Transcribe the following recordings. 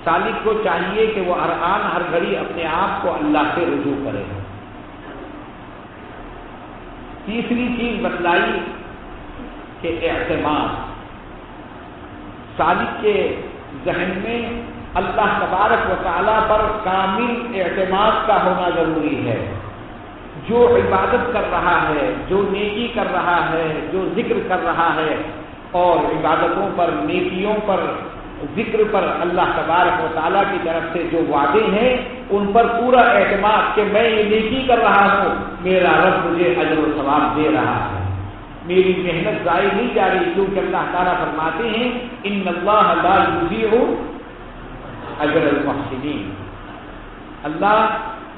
سالک کو چاہیے کہ وہ ہر آن ہر گھڑی اپنے آپ کو اللہ سے رجوع کرے۔ تیسری چیز بتلائی کہ اعتماد، سالک کے ذہن میں اللہ تبارک و تعالیٰ پر کامل اعتماد کا ہونا ضروری ہے۔ جو عبادت کر رہا ہے، جو نیکی کر رہا ہے، جو ذکر کر رہا ہے، اور عبادتوں پر، نیکیوں پر، ذکر پر اللہ تبارک و تعالیٰ کی طرف سے جو وعدے ہیں ان پر پورا اعتماد کہ میں یہ نیکی کر رہا ہوں، میرا رب مجھے اجر و ثواب دے رہا ہے، میری محنت ضائع نہیں جا رہی، کیونکہ اللہ تعالیٰ فرماتے ہیں ان اللہ لا یضیع اجر المحسنین، اللہ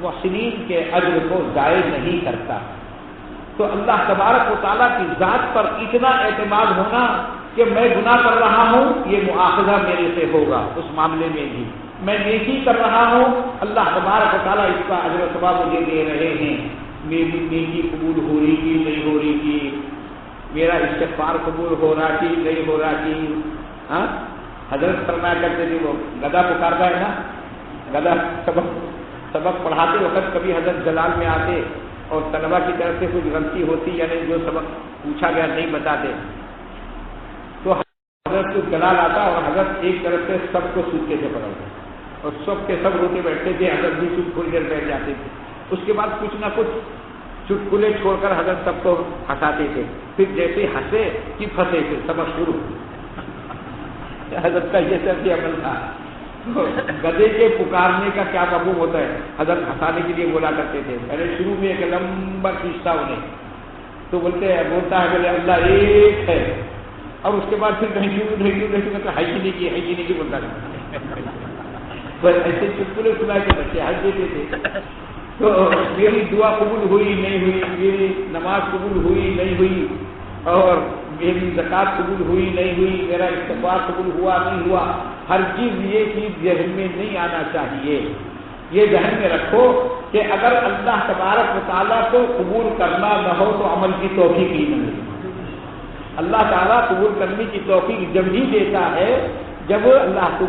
محسنین کے اجر کو ضائع نہیں کرتا۔ تو اللہ تبارک و تعالیٰ کی ذات پر اتنا اعتماد ہونا کہ میں گناہ کر رہا ہوں، یہ مؤاخذہ میرے سے ہوگا، اس معاملے میں بھی میں نیکی کر رہا ہوں، اللہ تبارک و تعالیٰ اس کا اجر و ثواب مجھے دے رہے ہیں، میری نیکی قبول ہو رہی کی نہیں ہو رہی کی، میرا استغفار قبول ہو رہا کی نہیں ہو رہا کی۔ ہاں حضرت فرمایا کرتے تھے، وہ گدا پکارتا ہے نا، گدا سبق پڑھاتے وقت کبھی حضرت جلال میں آتے اور طلبا کی طرف سے کچھ غلطی ہوتی، یعنی جو سبق پوچھا گیا نہیں بتاتے، تو حضرت کو جلال آتا اور حضرت ایک طرف سے سب کو سوکھے سے پکڑتے اور سب کے سب روتے بیٹھتے تھے، حضرت بھی کچھ تھوڑی دیر بیٹھ جاتے تھے، اس کے بعد کچھ نہ کچھ چٹکلے چھوڑ کر حضرت سب کو ہنساتے تھے، پھر جیسے ہنسے کہ پھنسے پھر سبق شروع۔ حضرت کا یہ سب عمل تھا۔ گدے کے پکارنے کا کیا مفہوم ہوتا ہے؟ حضرت ہنسانے کے لیے بولا کرتے تھے، پہلے شروع میں ایک لمبا کھینچتا انہیں تو بولتا ہے بولے اللہ ایک ہے، اور اس کے بعد پھر کہیں ہے کی نہیں بولتا تھا، ایسے چٹکلے سنائے کے بچے ہنس دیتے تھے۔ تو میری دعا قبول ہوئی نہیں ہوئی، میری نماز قبول ہوئی نہیں ہوئی، اور میری زکات قبول ہوئی نہیں ہوئی، میرا استغفار قبول ہوا نہیں ہوا، ہر چیز یہ چیز ذہن میں نہیں آنا چاہیے۔ یہ ذہن میں رکھو کہ اگر اللہ تبارک و تعالیٰ کو قبول کرنا نہ ہو تو عمل کی توفیق ہی نہیں ملتی۔ اللہ تعالیٰ قبول کرنے کی توفیق جب ہی دیتا ہے، جب اللہ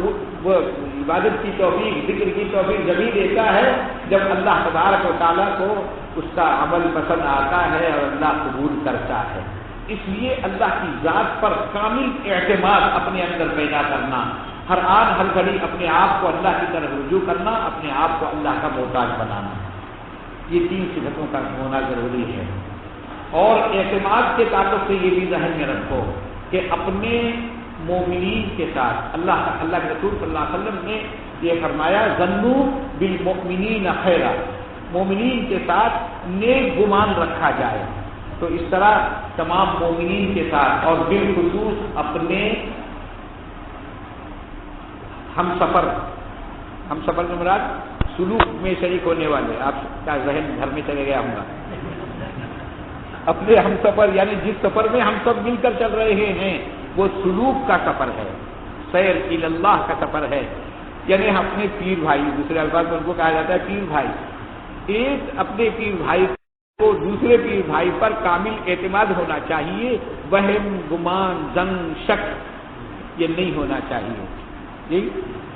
وہ عبادت کی توفیق، ذکر کی توفیق جب ہی دیتا ہے جب اللہ تبارک و تعالیٰ کو اس کا عمل پسند آتا ہے اور اللہ قبول کرتا ہے۔ اس لیے اللہ کی ذات پر کامل اعتماد اپنے اندر پیدا کرنا، ہر آن ہر گھڑی اپنے آپ کو اللہ کی طرف رجوع کرنا، اپنے آپ کو اللہ کا محتاج بنانا، یہ تین صفتوں کا ہونا ضروری ہے۔ اور اعتماد کے تعلق سے یہ بھی ذہن میں رکھو کہ اپنے مومنین کے ساتھ اللہ کے رسول صلی اللہ علیہ وسلم نے یہ فرمایا ظنوا بالمؤمنین خیرا، مومنین کے ساتھ نیک گمان رکھا جائے۔ تو اس طرح تمام مومنین کے ساتھ اور بالخصوص اپنے ہم سفر میں مراد سلوک میں شریک ہونے والے، آپ کا ذہن گھر میں چلے گیا ہوں گا، اپنے ہم سفر یعنی جس سفر میں ہم سب مل کر چل رہے ہیں وہ سلوک کا سفر ہے، سیر الی اللہ کا سفر ہے، یعنی اپنے پیر بھائی، دوسرے الفاظ میں ان کو کہا جاتا ہے پیر بھائی، ایک اپنے پیر بھائی کو دوسرے پیر بھائی پر کامل اعتماد ہونا چاہیے، وہم گمان زن شک یہ نہیں ہونا چاہیے، جی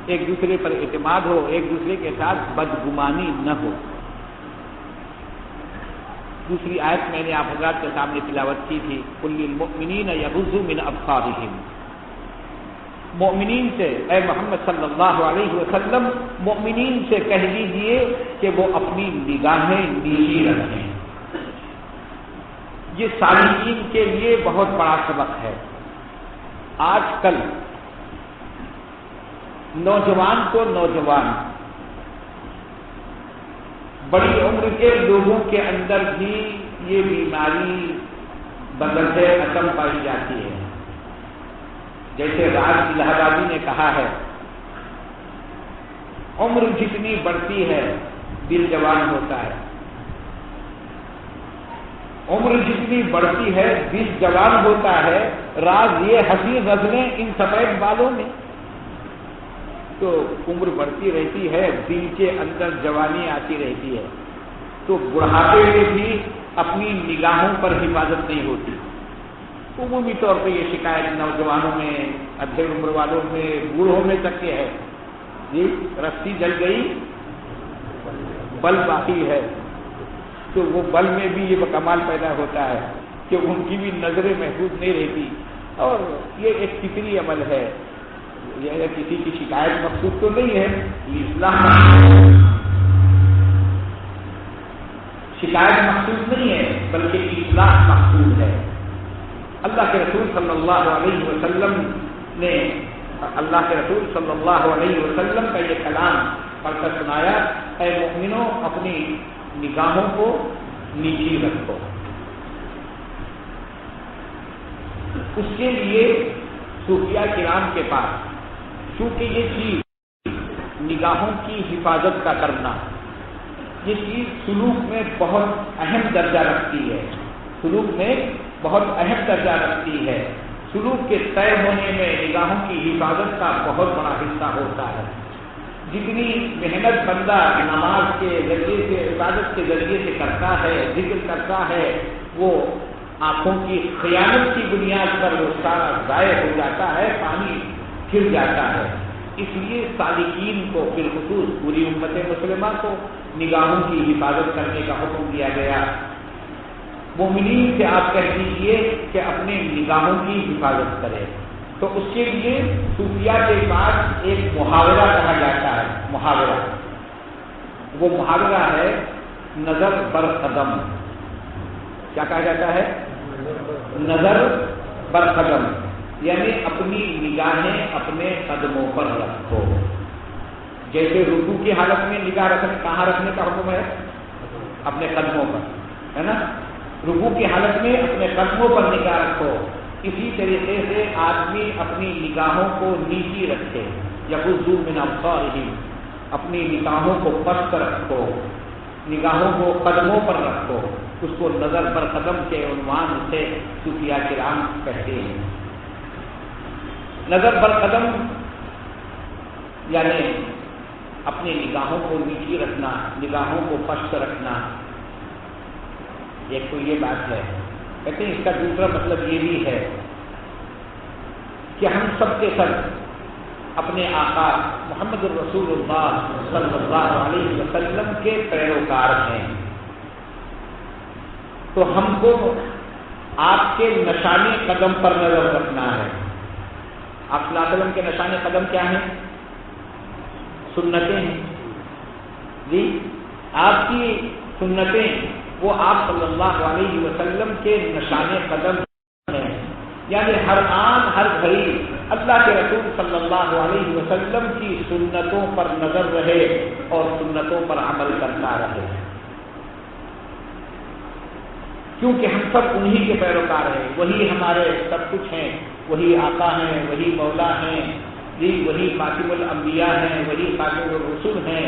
ایک دوسرے پر اعتماد ہو، ایک دوسرے کے ساتھ بدگمانی نہ ہو۔ دوسری آیت میں نے آپ حضرات کے سامنے تلاوت کی تھی، قل للمؤمنین یغضوا من ابصارہم، مومنین سے اے محمد صلی اللہ علیہ وسلم مومنین سے کہہ دیجئے کہ وہ اپنی نگاہیں نیچی رکھیں۔ یہ سالکین کے لیے بہت بڑا سبق ہے۔ آج کل نوجوان بڑی عمر کے لوگوں کے اندر بھی یہ بیماری بدرجہ عدم پائی جاتی ہے۔ جیسے راج الہ آبادی نے کہا ہے، عمر جتنی بڑھتی ہے دل جوان ہوتا ہے، عمر جتنی بڑھتی ہے دل جوان ہوتا ہے، راز یہ حسین نظریں ان سفید بالوں میں۔ تو عمر بڑھتی رہتی ہے، دل کے اندر جوانی آتی رہتی ہے، تو بڑھاپے میں بھی اپنی نگاہوں پر حفاظت نہیں ہوتی۔ عمومی طور پہ یہ شکایت نوجوانوں میں، ادھیڑ عمر والوں میں، بوڑھوں میں تک کے ہے جی رسی جل گئی بل باقی ہے، تو وہ بل میں بھی یہ کمال پیدا ہوتا ہے کہ ان کی بھی نظریں محفوظ نہیں رہتی، اور یہ ایک فطری عمل ہے، یہ کسی کی شکایت مقصود تو نہیں ہے، یہ اصلاح شکایت مقصود نہیں ہے بلکہ اصلاح مقصود ہے۔ اللہ کے رسول صلی اللہ علیہ وسلم نے اللہ کے رسول صلی اللہ علیہ وسلم کا یہ کلام پڑھ کر سنایا، اے مومنو اپنی نگاہوں کو نیچی رکھو۔ اس کے لیے صوفیہ کرام کے پاس چونکہ یہ چیز نگاہوں کی حفاظت کا کرنا، یہ چیز سلوک میں بہت اہم درجہ رکھتی ہے، سلوک میں بہت اہم درجہ رکھتی ہے، سلوک کے طے ہونے میں نگاہوں کی حفاظت کا بہت بڑا حصہ ہوتا ہے۔ جتنی محنت بندہ نماز کے ذریعے سے، عبادت کے ذریعے سے کرتا ہے، ذکر کرتا ہے، وہ آنکھوں کی خیانت کی بنیاد پر وہ سارا ضائع ہو جاتا ہے، پانی پھر جاتا ہے۔ اس لیے سالکین کو بالخصوص پوری امت مسلمہ کو نگاہوں کی حفاظت کرنے کا حکم دیا گیا۔ مومنین سے آپ کہہ دیجئے کہ اپنے نگاہوں کی حفاظت کریں، تو اس کے لیے صوفیہ کے پاس ایک محاورہ کہا جاتا ہے، محاورہ، وہ محاورہ ہے نظر بر قدم۔ کیا کہا جاتا ہے؟ نظر بر قدم، یعنی اپنی نگاہیں اپنے قدموں پر رکھو۔ جیسے رکوع کی حالت میں نگاہ رکھنے، کہاں رکھنے کا حکم ہے؟ اپنے قدموں پر، ہے نا؟ رکوع کی حالت میں اپنے قدموں پر نگاہ رکھو۔ اسی طریقے سے آدمی اپنی نگاہوں کو نیچی رکھے، یغضوا من ابصارہم، اپنی نگاہوں کو پست رکھو، نگاہوں کو قدموں پر رکھو۔ اس کو نظر بر قدم کے عنوان سے صوفیہ کرام کہتے ہیں۔ نظر بر قدم یعنی اپنی نگاہوں کو نیچی رکھنا، نگاہوں کو پست رکھنا، ایک تو یہ بات ہے۔ کہتے ہیں اس کا دوسرا مطلب یہ بھی ہے کہ ہم سب کے سب اپنے آقا محمد الرسول اللہ صلی اللہ علیہ وسلم کے پیروکار ہیں، تو ہم کو آپ کے نشان قدم پر نظر رکھنا ہے۔ آپ صلی اللہ علیہ وسلم کے نشان قدم کیا ہیں؟ سنتیں ہیں جی، آپ کی سنتیں وہ آپ صلی اللہ علیہ وسلم کے نشان قدم ہیں، یعنی ہر آن ہر گھڑی اللہ کے رسول صلی اللہ علیہ وسلم کی سنتوں پر نظر رہے اور سنتوں پر عمل کرتا رہے، کیونکہ ہم سب انہی کے پیروکار ہیں، وہی ہمارے سب کچھ ہیں، وہی آقا ہیں، وہی مولا ہیں جی، وہی خاتم الانبیاء ہیں، وہی خاتم الرسول ہیں،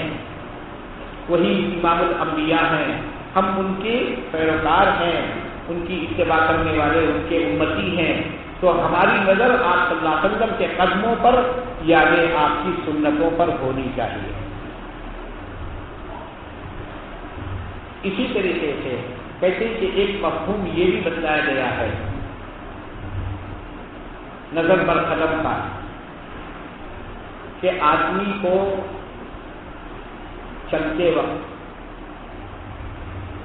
وہی امام الانبیاء ہیں، ہم ان کے پیروکار ہیں، ان کی اتباع کرنے والے ان کے امتی ہیں، تو ہماری نظر آپ صلی اللہ علیہ وسلم کے قدموں پر یعنی آپ کی سنتوں پر ہونی چاہیے۔ اسی طریقے سے کہتے ہیں کہ ایک مفہوم یہ بھی بتلایا گیا ہے نظر بر قدم کا، کہ آدمی کو چلتے وقت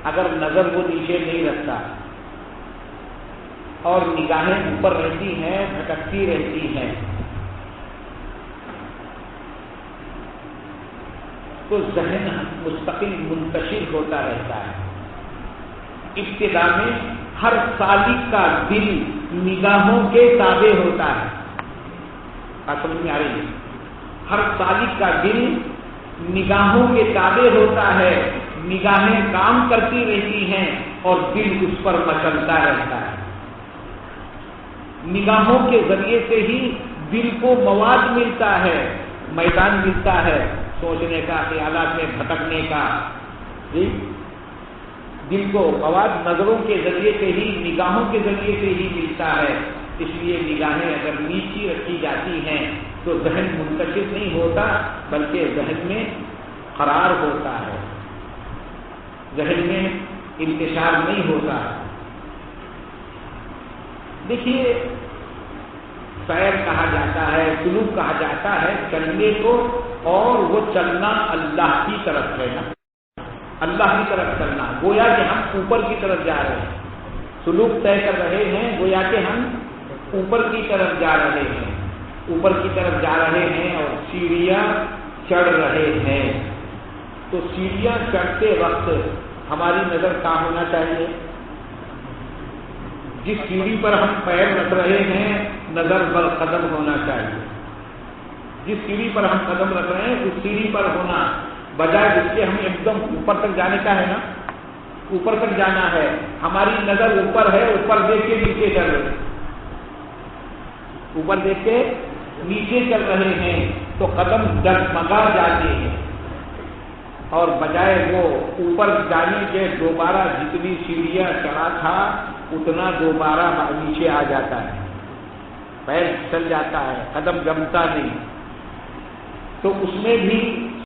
اگر نظر وہ نیچے نہیں رکھتا اور نگاہیں اوپر رہتی ہیں، بھٹکتی رہتی ہیں، تو ذہن مستقل منتشر ہوتا رہتا ہے۔ ابتدا میں ہر سالک کا دل نگاہوں کے تابع ہوتا ہے، بات سمجھ میں آ رہی ہے؟ ہر سالک کا دل نگاہوں کے تابع ہوتا ہے، نگاہیں کام کرتی رہتی ہیں اور دل اس پر مچلتا رہتا ہے۔ نگاہوں کے ذریعے سے ہی دل کو مواد ملتا ہے، میدان ملتا ہے سوچنے کا، خیالات میں بھٹکنے کا جی، دل کو مواد نظروں کے ذریعے سے ہی، نگاہوں کے ذریعے سے ہی ملتا ہے۔ اس لیے نگاہیں اگر نیچی رکھی جاتی ہیں تو ذہن منتشر نہیں ہوتا بلکہ ذہن میں قرار ہوتا ہے، ذہن میں انتشار نہیں ہوتا۔ دیکھیے سیر کہا جاتا ہے، سلوک کہا جاتا ہے چلنے کو اور وہ چلنا اللہ کی طرف ہے نا، اللہ کی طرف چلنا، گویا کہ ہم اوپر کی طرف جا رہے ہیں، سلوک طے کر رہے ہیں، گویا کہ ہم اوپر کی طرف جا رہے ہیں، اوپر کی طرف جا رہے ہیں اور سیڑھیاں چڑھ رہے ہیں۔ تو سیڑھیاں چڑھتے وقت ہماری نظر کہاں ہونا چاہیے؟ جس سیڑھی پر ہم پیر رکھ رہے ہیں نظر بر قدم ہونا چاہیے، جس سیڑھی پر ہم قدم رکھ رہے ہیں اس سیڑھی پر ہونا، بجائے جس کے ہم ایک دم اوپر تک جانے کا ہے نا، اوپر تک جانا ہے، ہماری نظر اوپر ہے، اوپر دیکھ کے نیچے چل رہے ہیں، اوپر دیکھ کے نیچے چل رہے ہیں تو قدم ڈگمگا جاتے ہیں، اور بجائے وہ اوپر جانے کے دوبارہ جتنی سیڑھیاں چڑھا تھا اتنا دوبارہ نیچے آ جاتا ہے، پیر چل جاتا ہے، قدم جمتا نہیں۔ تو اس میں بھی